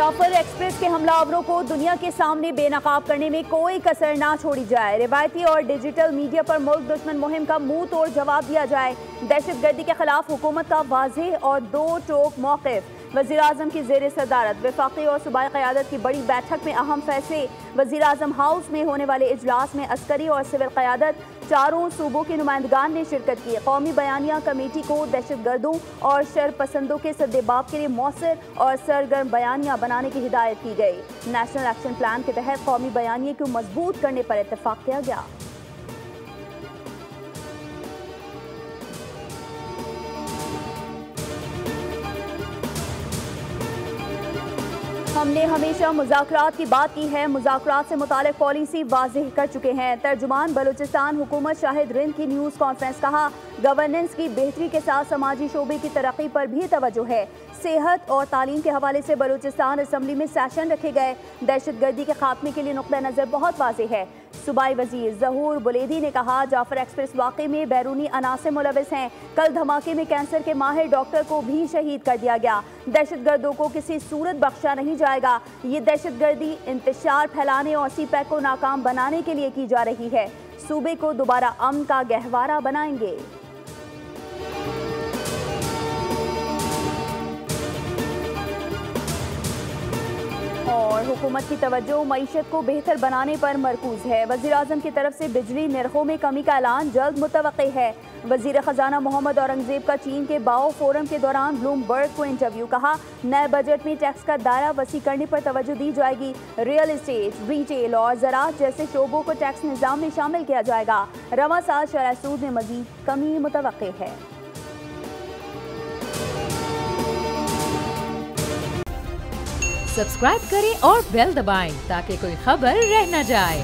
Jafar express के हमलावरों को दुनिया के सामने बेनकाब करने में कोई कसर ना छोड़ी जाए। रिवायती और डिजिटल मीडिया पर मुल्क दुश्मन मुहिम का मुंह तोड़ जवाब दिया जाए। दहशतगर्दी के खिलाफ हुकूमत का वाज़ेह और दो टोक मौक़िफ़। वज़ीर-ए-आज़म की ज़ेर सदारत वफ़ाक़ी और सूबाई क़यादत की बड़ी बैठक में अहम फैसले। वज़ीर-ए-आज़म हाउस में होने वाले इजलास में अस्करी और सिविल क़यादत चारों सूबों के नुमाइंदगान ने शिरकत की। कौमी बयानिया कमेटी को दहशतगर्दों और शरपसंदों के सद्देबाब के लिए मौसर और सरगर्म बयानिया बनाने की हिदायत की गई। नेशनल एक्शन प्लान के तहत कौमी बयानिए को मजबूत करने पर इत्तफाक किया गया। हमने हमेशा मुज़ाकरात की बात की है, मुज़ाकरात से मुतालिक पॉलिसी वाज़ेह कर चुके हैं। तर्जुमान बलूचिस्तान हुकूमत शाहिद रिंद की न्यूज़ कॉन्फ्रेंस। कहा, गवर्नेंस की बेहतरी के साथ समाजी शोबे की तरक्की पर भी तवज्जो है। सेहत और तालीम के हवाले से बलूचिस्तान असम्बली में सेशन रखे गए। दहशतगर्दी के खात्मे के लिए नुक्ता नज़र बहुत वाज़ेह है। सूबाई वज़ीर ज़हूर बुलेदी ने कहा, जाफर एक्सप्रेस वाक़े में बैरूनी अनासर मुलविस हैं। कल धमाके में कैंसर के माहिर डॉक्टर को भी शहीद कर दिया गया। दहशतगर्दों को किसी सूरत बख्शा नहीं जाएगा। ये दहशतगर्दी इंतशार फैलाने और सीपैक को नाकाम बनाने के लिए की जा रही है। सूबे को दोबारा अमन का गहवारा बनाएंगे। और हुकूमत की तवज्जो मईशत को बेहतर बनाने पर मरकूज है। वज़ीर-ए-आज़म की तरफ से बिजली निर्खों में कमी का ऐलान जल्द मुतवक्के है। वज़ीर ख़जाना मोहम्मद औरंगज़ेब का चीन के बाओ फोरम के दौरान ब्लूमबर्ग को इंटरव्यू। कहा, नए बजट में टैक्स का दायरा वसी करने पर तवज्जो दी जाएगी। रियल इस्टेट, रिटेल और ज़राअत जैसे शोबों को टैक्स निज़ाम में शामिल किया जाएगा। रवां साल शरह सूद में मज़ीद कमी मुतवक्के है। सब्सक्राइब करें और बेल दबाएं ताकि कोई खबर रह न जाए।